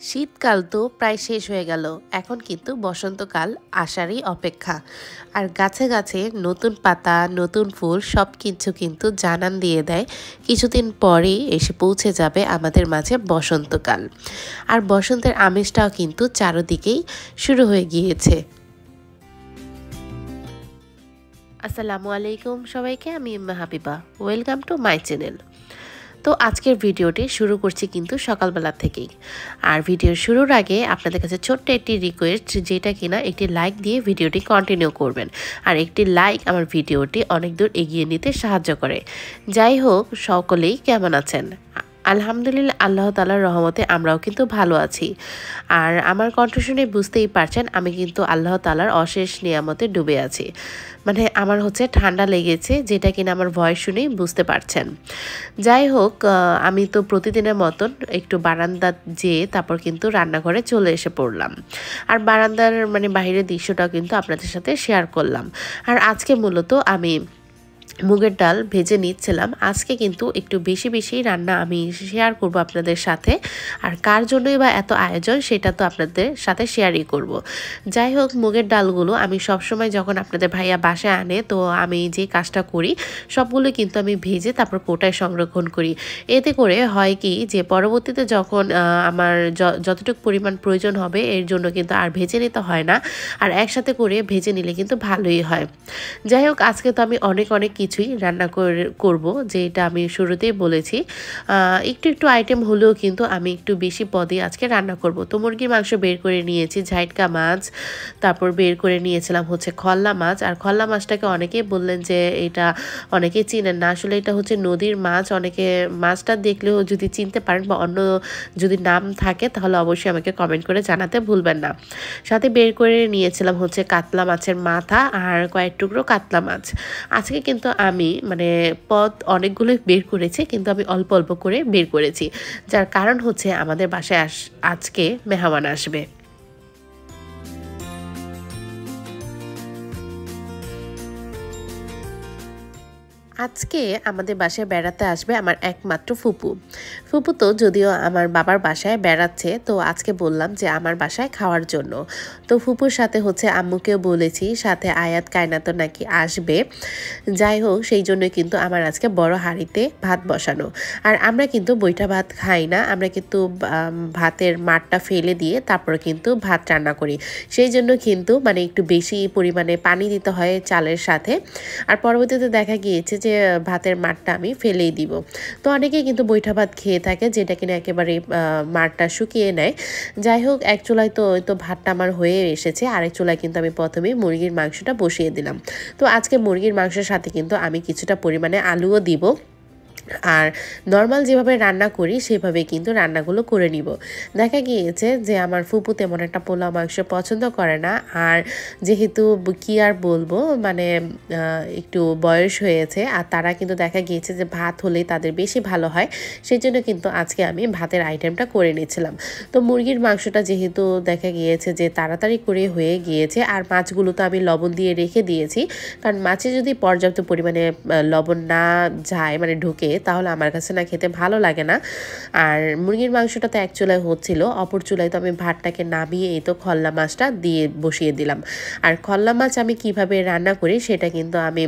শীতকাল তো প্রায় শেষ হয়ে গেল। এখন কিন্তু বসন্তকাল আসারই অপেক্ষা। আর গাছে গাছে নতুন পাতা, নতুন ফুল সব কিছু কিন্তু জানান দিয়ে দেয় কিছুদিন পরেই এসে পৌঁছে যাবে আমাদের মাঝে বসন্তকাল। আর বসন্তের আমেজটাও কিন্তু চারদিকেই শুরু হয়ে গিয়েছে। আসসালামু আলাইকুম সবাইকে, আমি Habiba. Welcome to my channel. তো আজকের ভিডিওটি শুরু করছি কিন্তু সকালবেলা থেকেই। আর ভিডিওর শুরুর আগে আপনাদের কাছে ছোট্ট একটি রিকোয়েস্ট, যেটা কিনা একটি লাইক দিয়ে ভিডিওটি কন্টিনিউ করবেন। আর একটি লাইক আমার ভিডিওটি অনেক দূর এগিয়ে নিতে সাহায্য করে। যাই হোক, সকলেই কেমন আছেন? আলহামদুলিল্লাহ, আল্লাহ তাআলার রহমতে আমরাও কিন্তু ভালো আছি। আর আমার কণ্ঠ শুনে বুঝতেই পারছেন আমি কিন্তু আল্লাহ তাআলার অশেষ নিয়ামতে ডুবে আছি। মানে আমার হচ্ছে ঠান্ডা লেগেছে, যেটা কিনা আমার ভয়েস শুনেই বুঝতে পারছেন। যাই হোক, আমি তো প্রতিদিনের মতন একটু বারান্দা যেয়ে তারপর কিন্তু রান্নাঘরে চলে এসে পড়লাম। আর বারান্দার বাইরের দৃশ্যটাও কিন্তু আপনাদের সাথে শেয়ার করলাম। আর আজকে মূলত আমি মুগের ডাল ভেজে নিচ্ছিলাম। আজকে কিন্তু একটু বেশি বেশি রান্না আমি শেয়ার করব আপনাদের সাথে। আর কার জন্যই বা এত আয়োজন, সেটা তো আপনাদের সাথে শেয়ারই করব। যাই হোক, মুগের ডালগুলো আমি সবসময় যখন আপনাদের ভাইয়া বাসায় আনে, তো আমি যে কাজটা করি সবগুলো কিন্তু আমি ভেজে তারপর কোটায় সংরক্ষণ করি। এতে করে হয় কি, যে পরবর্তীতে যখন আমার যতটুকু পরিমাণ প্রয়োজন হবে এর জন্য কিন্তু আর ভেজে নিতে হয় না। আর একসাথে করে ভেজে নিলে কিন্তু ভালোই হয়। যাই হোক, আজকে তো আমি অনেক কিছুই রান্না করব, যেটা আমি শুরুতেই বলেছি। একটু একটু আইটেম হলেও কিন্তু আমি একটু বেশি পদে আজকে রান্না করব। তো মুরগির মাংস বের করে নিয়েছি, ঝাইটকা মাছ, তারপর বের করে নিয়েছিলাম হচ্ছে খল্লা মাছ। আর খল্লা মাছটাকে অনেকেই বললেন যে এটা অনেকেই চিনেন না, আসলে এটা হচ্ছে নদীর মাছ। অনেকে মাছটা দেখলেও যদি চিনতে পারেন বা অন্য যদি নাম থাকে তাহলে অবশ্যই আমাকে কমেন্ট করে জানাতে ভুলবেন না। সাথে বের করে নিয়েছিলাম হচ্ছে কাতলা মাছের মাথা আর কয়েক টুকরো কাতলা মাছ। আজকে কিন্তু আমি পদ অনেকগুলোই বের করেছি, কিন্তু আমি অল্প অল্প করে বের করেছি, যার কারণ হচ্ছে আমাদের বাসায় আজকে মেহমান আসবে। আজকে আমাদের বাসায় বেড়াতে আসবে আমার একমাত্র ফুপু। ফুপু তো যদিও আমার বাবার বাসায় বেড়াচ্ছে, তো আজকে বললাম যে আমার বাসায় খাওয়ার জন্য। তো ফুপুর সাথে হচ্ছে আম্মুকেও বলেছি, সাথে আয়াত কায়নাতো নাকি আসবে। যাই হোক, সেই জন্য কিন্তু আমার আজকে বড় হাঁড়িতে ভাত বসানো। আর আমরা কিন্তু বৈঠা ভাত খাই না, আমরা কিন্তু ভাতের মাঠটা ফেলে দিয়ে তারপর কিন্তু ভাত রান্না করি। সেই জন্য কিন্তু একটু বেশি পরিমাণে পানি দিতে হয় চালের সাথে। আর পরবর্তীতে দেখা গিয়েছে যে ভাতের মাঠটা আমি ফেলেই দিব। তো অনেকেই কিন্তু বৈঠা ভাত খেয়ে থাকে, যেটা কিনা একেবারে মাঠটা শুকিয়ে নেয়। যাই হোক, এক চুলায় তো ভাতটা আমার হয়ে এসেছে, আরেক চুলায় কিন্তু আমি প্রথমেই মুরগির মাংসটা বসিয়ে দিলাম। তো আজকে মুরগির মাংসের সাথে কিন্তু আমি কিছুটা পরিমাণে আলুও দিব। আর নর্মাল যেভাবে রান্না করি সেভাবে কিন্তু রান্নাগুলো করে নিব। দেখা গিয়েছে যে আমার ফুপু তেমন একটা পোলাও মাংস পছন্দ করে না। আর যেহেতু কি আর বলবো, একটু বয়স হয়েছে, আর তারা কিন্তু দেখা গিয়েছে যে ভাত হলেই তাদের বেশি ভালো হয়। সেই জন্য কিন্তু আজকে আমি ভাতের আইটেমটা করে নিচ্ছিলাম। তো মুরগির মাংসটা যেহেতু দেখা গিয়েছে যে তাড়াতাড়ি করে হয়ে গিয়েছে, আর মাছগুলো তো আমি লবণ দিয়ে রেখে দিয়েছি, কারণ মাছে যদি পর্যাপ্ত পরিমাণে লবণ না যায় ঢুকে, তাহলে আমার কাছে না খেতে ভালো লাগে না। আর মুরগির মাংসটা তো এক চুলায় হচ্ছিল, অপর চুলায় তো আমি ভাতটাকে নামিয়ে এই তো খল্লা মাছটা দিয়ে বসিয়ে দিলাম। আর খল্লা মাছ আমি কিভাবে রান্না করি সেটা কিন্তু আমি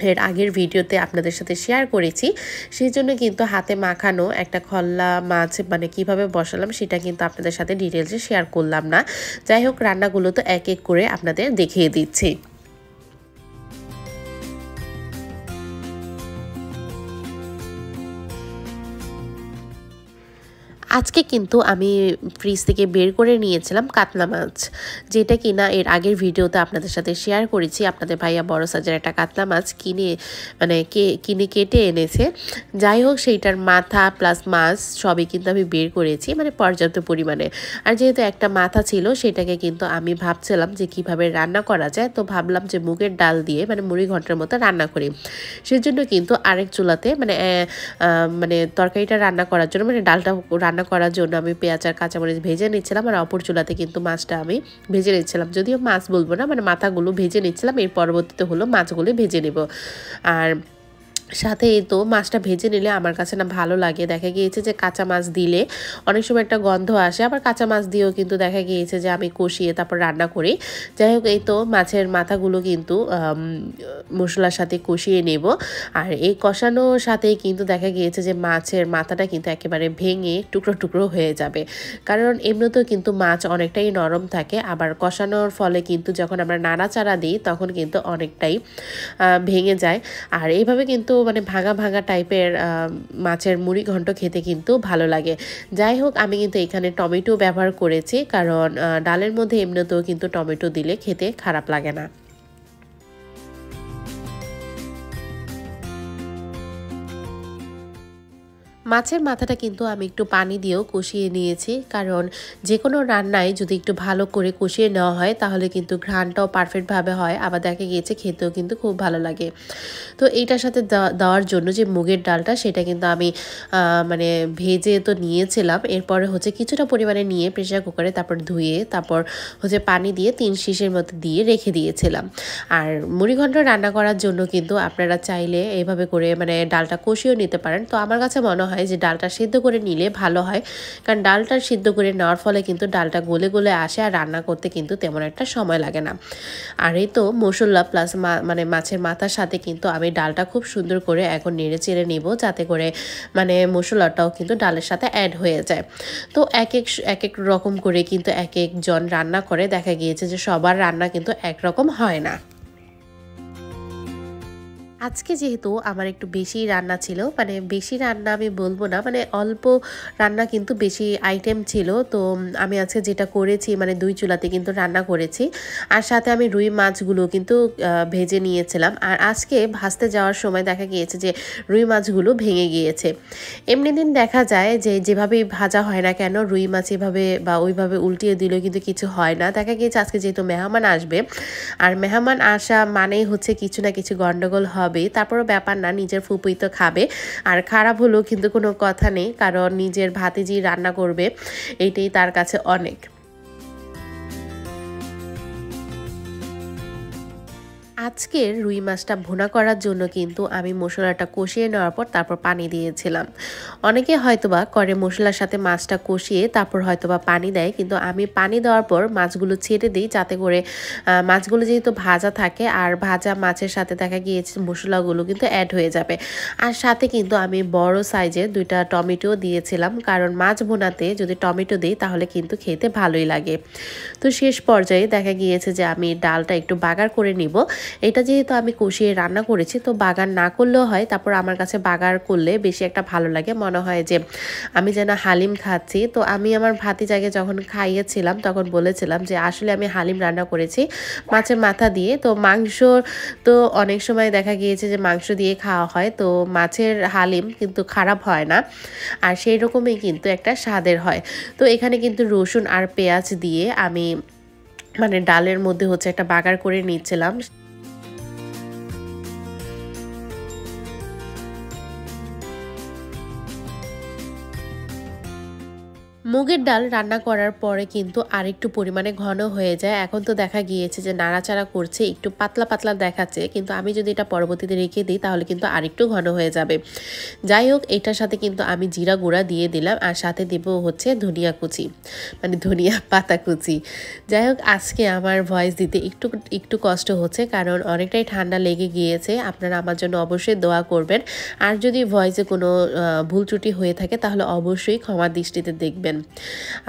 এর আগের ভিডিওতে আপনাদের সাথে শেয়ার করেছি। সেই জন্য কিন্তু হাতে মাখানো একটা খল্লা মাছ কিভাবে বসালাম সেটা কিন্তু আপনাদের সাথে ডিটেলসে শেয়ার করলাম না। যাই হোক, রান্নাগুলো তো এক এক করে আপনাদের দেখিয়ে দিচ্ছি। আজকে কিন্তু আমি ফ্রিজ থেকে বের করে নিয়েছিলাম কাতলা মাছ, যেটা কিনা এর আগের ভিডিওতে আপনাদের সাথে শেয়ার করেছি। আপনাদের ভাইয়া বড় সাইজের একটা কাতলা মাছ কিনে কেটে এনেছে। যাই হোক, সেইটার মাথা প্লাস মাছ সবই কিন্তু আমি বের করেছি, পর্যাপ্ত পরিমাণে। আর যেহেতু একটা মাথা ছিল, সেটাকে কিন্তু আমি ভাবছিলাম যে কিভাবে রান্না করা যায়। তো ভাবলাম যে মুগের ডাল দিয়ে মুড়ি ঘন্টার মতো রান্না করি। সেজন্য কিন্তু আরেক চুলাতে তরকারিটা রান্না করার জন্য ডালটা রান্না করার জন্য আমি পেঁয়াজ আর কাঁচামরিচ ভেজে নিচ্ছিলাম। আর অপর চুলাতে কিন্তু মাছটা আমি ভেজে নিচ্ছিলাম, যদিও মাছ বলবো না, মাথাগুলো ভেজে নিচ্ছিলাম। এর পরবর্তীতে হলো মাছগুলো ভেজে নেব। আর সাথে এই তো মাছটা ভেজে নিলে আমার কাছে না ভালো লাগে। দেখা গিয়েছে যে কাঁচা মাছ দিলে অনেক সময় একটা গন্ধ আসে, আবার কাঁচা মাছ দিয়েও কিন্তু দেখা গিয়েছে যে আমি কষিয়ে তারপর রান্না করি। যাই হোক, এই তো মাছের মাথাগুলো কিন্তু মশলার সাথে কষিয়ে নেব। আর এই কষানোর সাথেই কিন্তু দেখা গিয়েছে যে মাছের মাথাটা কিন্তু একেবারে ভেঙে টুকরো টুকরো হয়ে যাবে, কারণ এমনিতেও কিন্তু মাছ অনেকটাই নরম থাকে, আবার কষানোর ফলে কিন্তু যখন আমরা নাড়াচাড়া দিই তখন কিন্তু অনেকটাই ভেঙে যায়। আর এইভাবে কিন্তু মানে ভাঙা ভাঙা টাইপের মাছের মুড়ি ঘন্ট খেতে কিন্তু ভালো লাগে। যাই হোক, আমি কিন্তু এখানে টমেটো ব্যবহার করেছি, কারণ ডালের মধ্যে এমনিতেও কিন্তু টমেটো দিলে খেতে খারাপ লাগে না। মাছের মাথাটা কিন্তু আমি একটু পানি দিয়েও কষিয়ে নিয়েছি, কারণ যে কোনো রান্নায় যদি একটু ভালো করে কষিয়ে নেওয়া হয় তাহলে কিন্তু ঘ্রাণটাও পারফেক্টভাবে হয়, আবার দেখা গিয়েছে খেতেও কিন্তু খুব ভালো লাগে। তো এইটার সাথে দেওয়ার জন্য যে মুগের ডালটা সেটা কিন্তু আমি মানে ভেজে তো নিয়েছিলাম, এরপরে হচ্ছে কিছুটা পরিমাণে নিয়ে প্রেসার কুকারে তারপর ধুয়ে তারপর হচ্ছে পানি দিয়ে 3 শিশের মতো দিয়ে রেখে দিয়েছিলাম। আর মুড়িঘণ্ট রান্না করার জন্য কিন্তু আপনারা চাইলে এইভাবে করে মানে ডালটা কষিয়েও নিতে পারেন। তো আমার কাছে মনে হয় যে ডালটা সিদ্ধ করে নিলে ভালো হয়, কারণ ডালটা সিদ্ধ করে নেওয়ার ফলে কিন্তু ডালটা গলে গলে আসে আর রান্না করতে কিন্তু তেমন একটা সময় লাগে না। আর এই তো মশলা প্লাস মানে মাছের মাথার সাথে কিন্তু আমি ডালটা খুব সুন্দর করে এখন নেড়ে চেড়ে নিব, যাতে করে মানে মশলাটাও কিন্তু ডালের সাথে অ্যাড হয়ে যায়। তো এক এক রকম করে কিন্তু এক একজন রান্না করে, দেখা গিয়েছে যে সবার রান্না কিন্তু একরকম হয় না। আজকে যেহেতু আমার একটু বেশি রান্না ছিল, মানে বেশি রান্না আমি বলবো না, মানে অল্প রান্না কিন্তু বেশি আইটেম ছিল। তো আমি আজকে যেটা করেছি মানে 2 চুলাতে কিন্তু রান্না করেছি, আর সাথে আমি রুই মাছগুলো কিন্তু ভেজে নিয়েছিলাম। আর আজকে ভাজতে যাওয়ার সময় দেখা গিয়েছে যে রুই মাছগুলো ভেঙে গিয়েছে। এমনি দিন দেখা যায় যে যেভাবেই ভাজা হয় না কেন রুই মাছ এভাবে বা ওইভাবে উল্টিয়ে দিলেও কিন্তু কিছু হয় না। দেখা গিয়েছে আজকে যেহেতু মেহমান আসবে, আর মেহমান আসা মানেই হচ্ছে কিছু না কিছু গন্ডগোল হবে। তারপরও ব্যাপার না, নিজের ফুপুই তো খাবে, আর খারাপ হলেও কিন্তু কোনো কথা নেই, কারণ নিজের ভাতিজি রান্না করবে এইটাই তার কাছে অনেক। আজকের রুই মাছটা ভুনা করার জন্য কিন্তু আমি মশলাটা কষিয়ে নেওয়ার পর তারপর পানি দিয়েছিলাম। অনেকে হয়তোবা করে মশলার সাথে মাছটা কষিয়ে তারপর হয়তোবা পানি দেয়, কিন্তু আমি পানি দেওয়ার পর মাছগুলো ছেড়ে দিই, যাতে করে মাছগুলো যেহেতু ভাজা থাকে আর ভাজা মাছের সাথে দেখা গিয়েছে মশলাগুলো কিন্তু অ্যাড হয়ে যাবে। আর সাথে কিন্তু আমি বড় সাইজের 2টা টমেটো দিয়েছিলাম, কারণ মাছ ভুনাতে যদি টমেটো দিই তাহলে কিন্তু খেতে ভালোই লাগে। তো শেষ পর্যায়ে দেখা গিয়েছে যে আমি ডালটা একটু বাগার করে নিব। এটা যেহেতু আমি কষিয়ে রান্না করেছি, তো বাগার না করলেও হয়, তারপর আমার কাছে বাগার করলে বেশি একটা ভালো লাগে, মনে হয় যে আমি যেন হালিম খাচ্ছি। তো আমি আমার ভাতিজাকে যখন খাইয়েছিলাম তখন বলেছিলাম যে আসলে আমি হালিম রান্না করেছি মাছের মাথা দিয়ে। তো মাংস তো অনেক সময় দেখা গিয়েছে যে মাংস দিয়ে খাওয়া হয়, তো মাছের হালিম কিন্তু খারাপ হয় না, আর সেই রকমই কিন্তু একটা স্বাদের হয়। তো এখানে কিন্তু রসুন আর পেঁয়াজ দিয়ে আমি মানে ডালের মধ্যে হচ্ছে একটা বাগার করে নিচ্ছিলাম। মুগের ডাল রান্না করার পরে কিন্তু আরেকটু পরিমাণে ঘন হয়ে যায়। এখন তো দেখা গিয়েছে যে নাড়াচাড়া করছে, একটু পাতলা পাতলা দেখাচ্ছে, কিন্তু আমি যদি এটা পরবর্তীতে রেখে দিই তাহলে কিন্তু আরেকটু ঘন হয়ে যাবে। যাই হোক, এটার সাথে কিন্তু আমি জিরা গুঁড়া দিয়ে দিলাম, আর সাথে দেব হচ্ছে ধনিয়া কুচি, মানে ধনিয়া পাতা কুচি। যাই হোক, আজকে আমার ভয়েস দিতে একটু একটু কষ্ট হচ্ছে, কারণ অনেকটাই ঠান্ডা লেগে গিয়েছে। আপনারা আমার জন্য অবশ্যই দোয়া করবেন, আর যদি ভয়েসে কোনো ভুল ত্রুটি হয়ে থাকে তাহলে অবশ্যই ক্ষমা দৃষ্টিতে দেখবেন।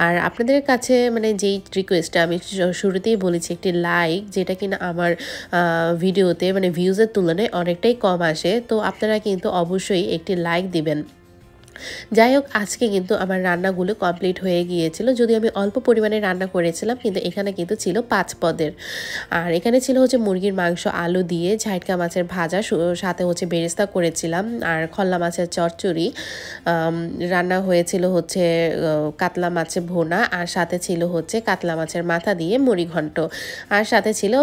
আর আপনাদের কাছে মানে যেই রিকোয়েস্টটা আমি শুরুতেই বলেছি, একটি লাইক, যেটা কিনা আমার ভিডিওতে মানে ভিউজের তুলনায় অনেকটাই কম আসে, তো আপনারা কিন্তু অবশ্যই একটি লাইক দিবেন। যাই হোক, আজকে কিন্তু আমার রান্নাগুলো কমপ্লিট হয়ে গিয়েছিল, যদি আমি অল্প পরিমাণে রান্না করেছিলাম, কিন্তু এখানে কিন্তু ছিল 5 পদের। আর এখানে ছিল হচ্ছে মুরগির মাংস আলু দিয়ে, ঝাইটকা মাছের ভাজা, সাথে হচ্ছে বেরেস্তা করেছিলাম, আর খল্লা মাছের চচ্চড়ি রান্না হয়েছিল, হচ্ছে কাতলা মাছের ভোনা, আর সাথে ছিল হচ্ছে কাতলা মাছের মাথা দিয়ে মুড়ি ঘন্ট, আর সাথে ছিল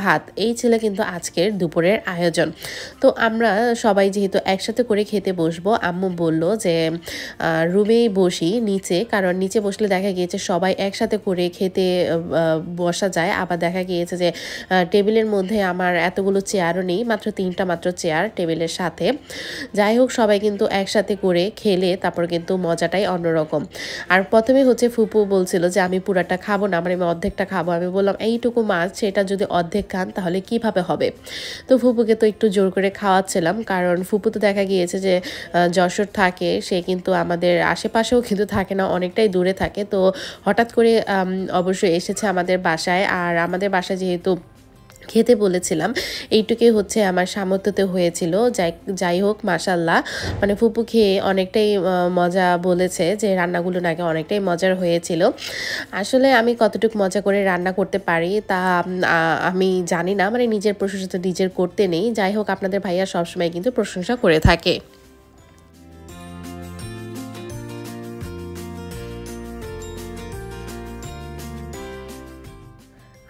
ভাত। এই ছিল কিন্তু আজকের দুপুরের আয়োজন। তো আমরা সবাই যেহেতু একসাথে করে খেতে বসবো, আম্মু বলল যে হচ্ছে রুমেই বসি নিচে, কারণ নিচে বসলে দেখা গিয়েছে সবাই একসাথে করে খেতে বসা যায়। আবার দেখা গিয়েছে যে টেবিলের মধ্যে আমার এতগুলো চেয়ারও নেই, মাত্র 3টা মাত্র চেয়ার টেবিলের সাথে। যাই হোক, সবাই কিন্তু একসাথে করে খেলে তারপর কিন্তু মজাটাই অন্যরকম। আর প্রথমে হচ্ছে ফুপু বলছিল যে আমি পুরাটা খাবো না, মানে আমি অর্ধেকটা খাবো। আমি বললাম এইটুকু মাছ সেটা যদি অর্ধেক খান তাহলে কিভাবে হবে। তো ফুপুকে তো একটু জোর করে খাওয়াচ্ছিলাম, কারণ ফুপু তো দেখা গিয়েছে যে যশোর থাকে, সে কিন্তু আমাদের আশেপাশেও কিন্তু থাকে না, অনেকটাই দূরে থাকে। তো হঠাৎ করে অবশ্যই এসেছে আমাদের বাসায়। আর আমাদের বাসায় যেহেতু খেতে বলেছিলাম, এইটুকুই হচ্ছে আমার সামর্থ্যতে হয়েছিল। যাই হোক, মাশাল্লাহ, মানে ফুপু খেয়ে অনেকটাই মজা বলেছে যে রান্নাগুলো নাকি অনেকটাই মজার হয়েছিল। আসলে আমি কতটুকু মজা করে রান্না করতে পারি তা আমি জানি না, মানে নিজের প্রশংসা তো নিজের করতে নেই। যাই হোক, আপনাদের ভাইয়া সবসময় কিন্তু প্রশংসা করে থাকে।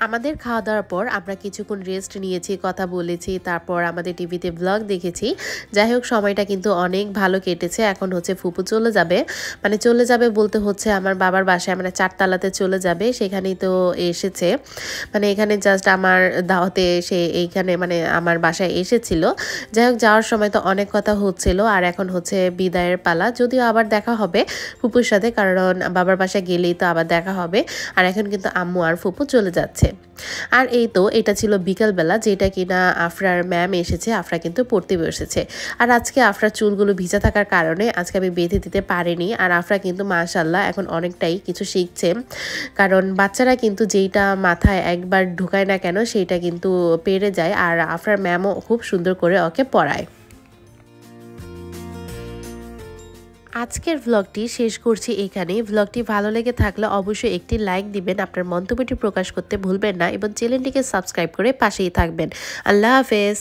আমাদের খাওয়া দাওয়ার পর আমরা কিছুক্ষণ রেস্ট নিয়েছি, কথা বলেছি, তারপর আমাদের টিভিতে ব্লগ দেখেছি। যাই হোক, সময়টা কিন্তু অনেক ভালো কেটেছে। এখন হচ্ছে ফুপু চলে যাবে, মানে চলে যাবে বলতে হচ্ছে আমার বাবার বাসায়, মানে 4 তলাতে চলে যাবে। সেখানেই তো এসেছে, মানে এখানে জাস্ট আমার দাওয়াতে সে এইখানে মানে আমার বাসায় এসেছিল। যাই হোক, যাওয়ার সময় তো অনেক কথা হচ্ছিল, আর এখন হচ্ছে বিদায়ের পালা। যদিও আবার দেখা হবে ফুপুর সাথে, কারণ বাবার বাসায় গেলেই তো আবার দেখা হবে। আর এখন কিন্তু আম্মু আর ফুপু চলে যাচ্ছে। আর এই তো এটা ছিল বিকালবেলা, যেটা কিনা আফরার ম্যাম এসেছে। আফরা কিন্তু পড়তে বসেছে। আর আজকে আফরার চুলগুলো ভিজা থাকার কারণে আজকে আমি বেঁধে দিতে পারিনি। আর আফরা কিন্তু মাশাল্লাহ এখন অনেকটাই কিছু শিখছে, কারণ বাচ্চারা কিন্তু যেইটা মাথায় একবার ঢুকায় না কেন সেইটা কিন্তু পেরে যায়। আর আফরার ম্যামও খুব সুন্দর করে ওকে পড়ায়। আজকের ভ্লগটি শেষ করছি এখানে। ভ্লগটি ভালো লেগে থাকলে অবশ্যই একটি লাইক দিবেন, আপনার মন্তব্যটি প্রকাশ করতে ভুলবেন না এবং চ্যানেলটিকে সাবস্ক্রাইব করে পাশেই থাকবেন। আল্লাহ হাফেজ।